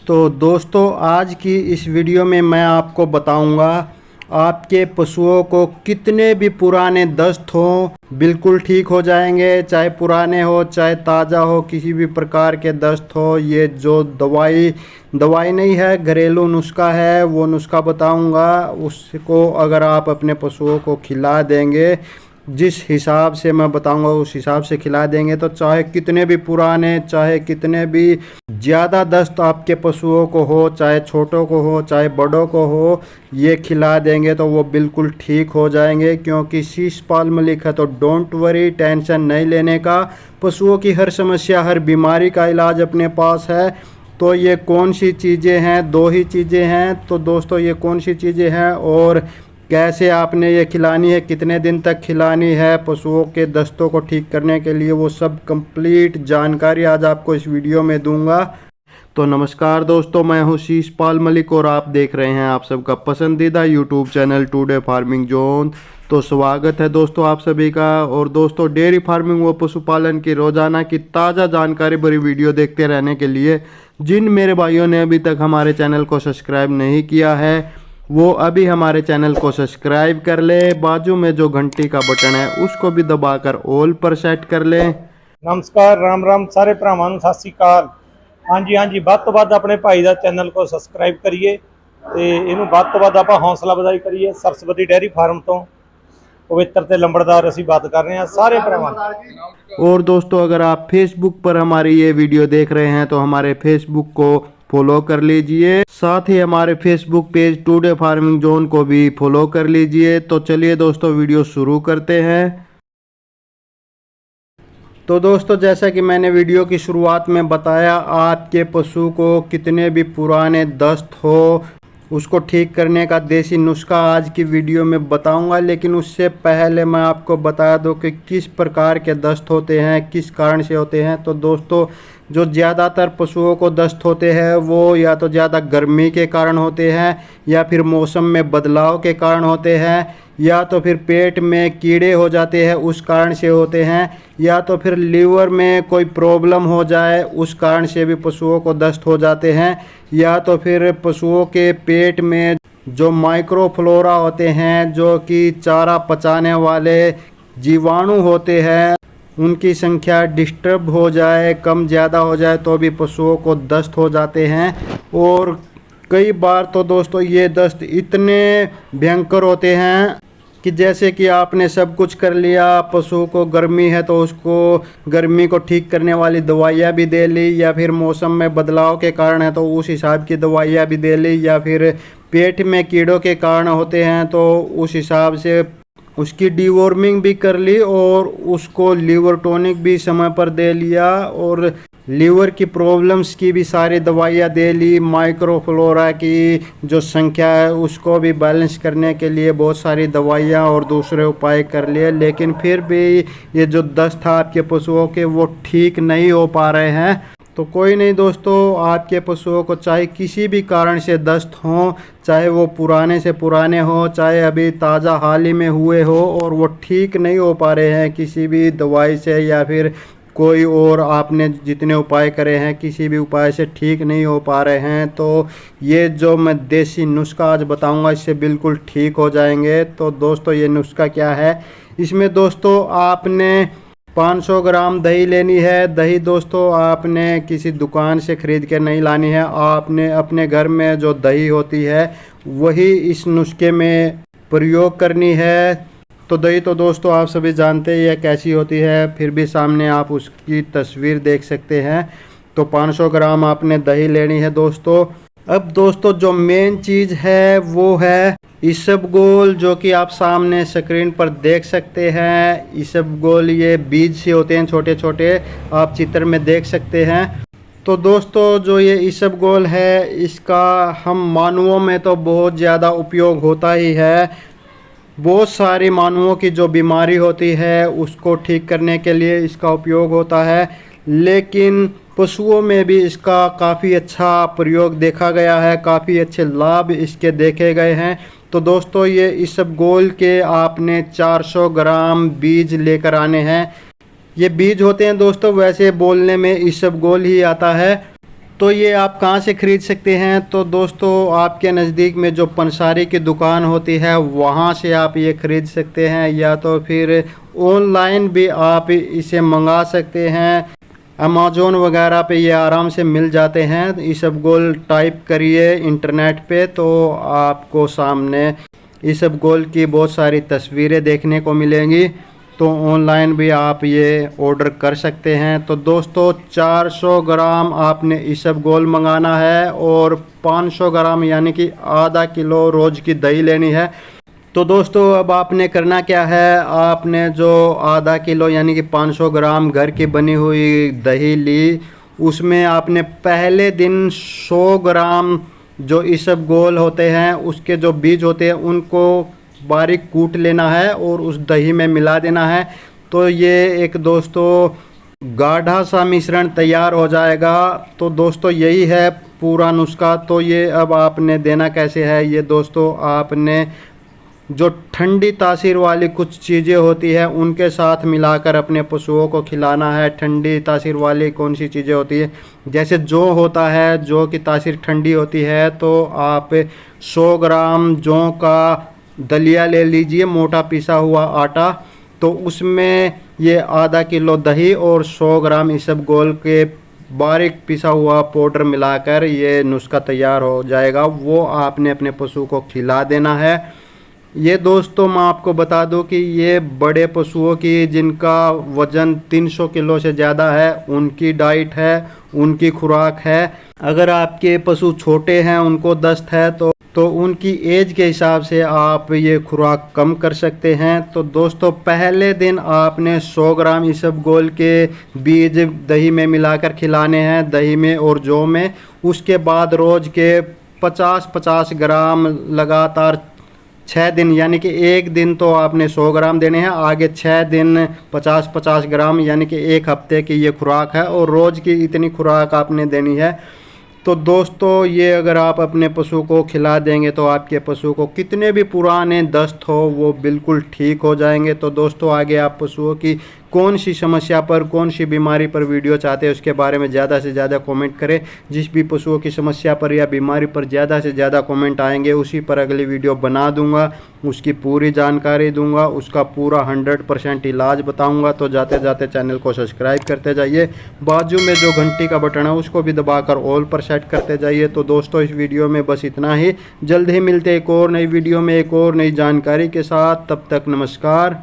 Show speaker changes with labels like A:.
A: तो दोस्तों आज की इस वीडियो में मैं आपको बताऊंगा आपके पशुओं को कितने भी पुराने दस्त हो बिल्कुल ठीक हो जाएंगे। चाहे पुराने हो चाहे ताज़ा हो, किसी भी प्रकार के दस्त हो, ये जो दवाई नहीं है, घरेलू नुस्खा है, वो नुस्खा बताऊंगा। उसको अगर आप अपने पशुओं को खिला देंगे, जिस हिसाब से मैं बताऊंगा उस हिसाब से खिला देंगे, तो चाहे कितने भी पुराने, चाहे कितने भी ज़्यादा दस्त आपके पशुओं को हो, चाहे छोटों को हो चाहे बड़ों को हो, ये खिला देंगे तो वो बिल्कुल ठीक हो जाएंगे। क्योंकि शीश पाल्मलिक है तो डोंट वरी, टेंशन नहीं लेने का। पशुओं की हर समस्या, हर बीमारी का इलाज अपने पास है। तो ये कौन सी चीज़ें हैं? दो ही चीज़ें हैं। तो दोस्तों ये कौन सी चीज़ें हैं और कैसे आपने ये खिलानी है, कितने दिन तक खिलानी है पशुओं के दस्तों को ठीक करने के लिए, वो सब कंप्लीट जानकारी आज आपको इस वीडियो में दूंगा। तो नमस्कार दोस्तों, मैं हूं शीश पाल मलिक और आप देख रहे हैं आप सबका पसंदीदा YouTube channel today farming zone. तो स्वागत है दोस्तों आप सभी का। और दोस्तों डेयरी फार्मिंग व पशुपालन की रोजाना की ताज़ा जानकारी भरी वीडियो देखते रहने के लिए जिन मेरे भाइयों ने अभी तक हमारे चैनल को सब्सक्राइब नहीं किया है वो अभी हमारे चैनल को सब्सक्राइब कर ले। बाजू में जो घंटी का बटन है उसको भी दबाकर ऑल पर सेट कर ले।
B: नमस्कार, राम राम सारे भरावां नूं, सत श्री अकाल। हाँ जी ਵੱਧ ਤੋਂ ਵੱਧ अपने भाई का चैनल को सबसक्राइब करिए ਤੇ ਇਹਨੂੰ ਵੱਧ ਤੋਂ ਵੱਧ ਆਪਾਂ हौसला ਵਧਾਈ करिए। सरस्वती डेयरी फार्म तो पवित्र ते लंबड़दार असीं बात कर रहे हैं सारे भरावां।
A: और दोस्तों अगर आप फेसबुक पर हमारी ये वीडियो देख रहे हैं तो हमारे फेसबुक को फॉलो कर लीजिए, साथ ही हमारे Facebook page today farming zone को भी फॉलो कर लीजिए। तो चलिए दोस्तों वीडियो शुरू करते हैं। तो दोस्तों जैसा कि मैंने वीडियो की शुरुआत में बताया, आपके पशु को कितने भी पुराने दस्त हो उसको ठीक करने का देसी नुस्खा आज की वीडियो में बताऊंगा। लेकिन उससे पहले मैं आपको बता दूं कि किस प्रकार के दस्त होते हैं, किस कारण से होते हैं। तो दोस्तों जो ज़्यादातर पशुओं को दस्त होते हैं वो या तो ज़्यादा गर्मी के कारण होते हैं, या फिर मौसम में बदलाव के कारण होते हैं, या तो फिर पेट में कीड़े हो जाते हैं उस कारण से होते हैं, या तो फिर लीवर में कोई प्रॉब्लम हो जाए उस कारण से भी पशुओं को दस्त हो जाते हैं, या तो फिर पशुओं के पेट में जो माइक्रोफ्लोरा होते हैं, जो कि चारा पचाने वाले जीवाणु होते हैं, उनकी संख्या डिस्टर्ब हो जाए, कम ज़्यादा हो जाए तो भी पशुओं को दस्त हो जाते हैं। और कई बार तो दोस्तों ये दस्त इतने भयंकर होते हैं कि जैसे कि आपने सब कुछ कर लिया, पशु को गर्मी है तो उसको गर्मी को ठीक करने वाली दवाइयाँ भी दे ली, या फिर मौसम में बदलाव के कारण है तो उस हिसाब की दवाइयाँ भी दे ली, या फिर पेट में कीड़ों के कारण होते हैं तो उस हिसाब से उसकी डीवॉर्मिंग भी कर ली, और उसको लीवर टॉनिक भी समय पर दे लिया, और लीवर की प्रॉब्लम्स की भी सारी दवाइयाँ दे ली। माइक्रोफ्लोरा की जो संख्या है उसको भी बैलेंस करने के लिए बहुत सारी दवाइयाँ और दूसरे उपाय कर लिए, लेकिन फिर भी ये जो दस्त था आपके पशुओं के वो ठीक नहीं हो पा रहे हैं। तो कोई नहीं दोस्तों, आपके पशुओं को चाहे किसी भी कारण से दस्त हो, चाहे वो पुराने से पुराने हो, चाहे अभी ताज़ा हाल ही में हुए हो और वो ठीक नहीं हो पा रहे हैं किसी भी दवाई से, या फिर कोई और आपने जितने उपाय करे हैं किसी भी उपाय से ठीक नहीं हो पा रहे हैं, तो ये जो मैं देसी नुस्खा आज बताऊंगा इससे बिल्कुल ठीक हो जाएंगे। तो दोस्तों ये नुस्खा क्या है? इसमें दोस्तों आपने 500 ग्राम दही लेनी है। दही दोस्तों आपने किसी दुकान से ख़रीद के नहीं लानी है, आपने अपने घर में जो दही होती है वही इस नुस्खे में प्रयोग करनी है। तो दही तो दोस्तों आप सभी जानते हैं यह कैसी होती है, फिर भी सामने आप उसकी तस्वीर देख सकते हैं। तो 500 ग्राम आपने दही लेनी है दोस्तों। अब दोस्तों जो मेन चीज़ है वो है इसबगोल, जो कि आप सामने स्क्रीन पर देख सकते हैं। इसबगोल ये बीज से होते हैं छोटे छोटे, आप चित्र में देख सकते हैं। तो दोस्तों जो ये इसबगोल है इसका हम मानवों में तो बहुत ज़्यादा उपयोग होता ही है। बहुत सारी मानवों की जो बीमारी होती है उसको ठीक करने के लिए इसका उपयोग होता है, लेकिन पशुओं में भी इसका काफ़ी अच्छा प्रयोग देखा गया है, काफ़ी अच्छे लाभ इसके देखे गए हैं। तो दोस्तों ये इसबगोल के आपने 400 ग्राम बीज लेकर आने हैं। ये बीज होते हैं दोस्तों, वैसे बोलने में इसबगोल ही आता है। तो ये आप कहाँ से ख़रीद सकते हैं? तो दोस्तों आपके नज़दीक में जो पंसारी की दुकान होती है वहाँ से आप ये ख़रीद सकते हैं, या तो फिर ऑनलाइन भी आप इसे मंगा सकते हैं। अमेज़ोन वगैरह पे ये आराम से मिल जाते हैं। इसबगोल टाइप करिए इंटरनेट पे तो आपको सामने इसबगोल की बहुत सारी तस्वीरें देखने को मिलेंगी। तो ऑनलाइन भी आप ये ऑर्डर कर सकते हैं। तो दोस्तों 400 ग्राम आपने इसबगोल मंगाना है और 500 ग्राम यानी कि आधा किलो रोज़ की दही लेनी है। तो दोस्तों अब आपने करना क्या है, आपने जो आधा किलो यानी कि 500 ग्राम घर की बनी हुई दही ली, उसमें आपने पहले दिन 100 ग्राम जो इसबगोल होते हैं उसके जो बीज होते हैं उनको बारीक कूट लेना है और उस दही में मिला देना है। तो ये एक दोस्तों गाढ़ा सा मिश्रण तैयार हो जाएगा। तो दोस्तों यही है पूरा नुस्खा। तो ये अब आपने देना कैसे है, ये दोस्तों आपने जो ठंडी तासीर वाली कुछ चीज़ें होती है उनके साथ मिलाकर अपने पशुओं को खिलाना है। ठंडी तासीर वाली कौन सी चीज़ें होती है, जैसे जौ होता है, जौ की तासीर ठंडी होती है। तो आप 100 ग्राम जौ का दलिया ले लीजिए, मोटा पिसा हुआ आटा। तो उसमें ये आधा किलो दही और 100 ग्राम इसबगोल के बारीक पिसा हुआ पाउडर मिलाकर ये नुस्खा तैयार हो जाएगा। वो आपने अपने पशु को खिला देना है। ये दोस्तों मैं आपको बता दूं कि ये बड़े पशुओं की जिनका वज़न 300 किलो से ज़्यादा है उनकी डाइट है, उनकी खुराक है। अगर आपके पशु छोटे हैं, उनको दस्त है, तो उनकी एज के हिसाब से आप ये खुराक कम कर सकते हैं। तो दोस्तों पहले दिन आपने 100 ग्राम इसबगोल के बीज दही में मिलाकर खिलाने हैं, दही में और जौ में। उसके बाद रोज़ के 50-50 ग्राम लगातार 6 दिन, यानी कि एक दिन तो आपने 100 ग्राम देने हैं, आगे 6 दिन 50-50 ग्राम, यानी कि एक हफ्ते की ये खुराक है और रोज़ की इतनी खुराक आपने देनी है। तो दोस्तों ये अगर आप अपने पशु को खिला देंगे तो आपके पशु को कितने भी पुराने दस्त हो वो बिल्कुल ठीक हो जाएंगे। तो दोस्तों आगे आप पशुओं की कौन सी समस्या पर, कौन सी बीमारी पर वीडियो चाहते हैं उसके बारे में ज़्यादा से ज़्यादा कमेंट करें। जिस भी पशुओं की समस्या पर या बीमारी पर ज़्यादा से ज़्यादा कमेंट आएंगे उसी पर अगली वीडियो बना दूंगा, उसकी पूरी जानकारी दूंगा, उसका पूरा 100% इलाज बताऊंगा। तो जाते जाते चैनल को सब्सक्राइब करते जाइए, बाजू में जो घंटी का बटन है उसको भी दबाकर ऑल पर सेट करते जाइए। तो दोस्तों इस वीडियो में बस इतना ही। जल्द ही मिलते एक और नई वीडियो में एक और नई जानकारी के साथ। तब तक नमस्कार।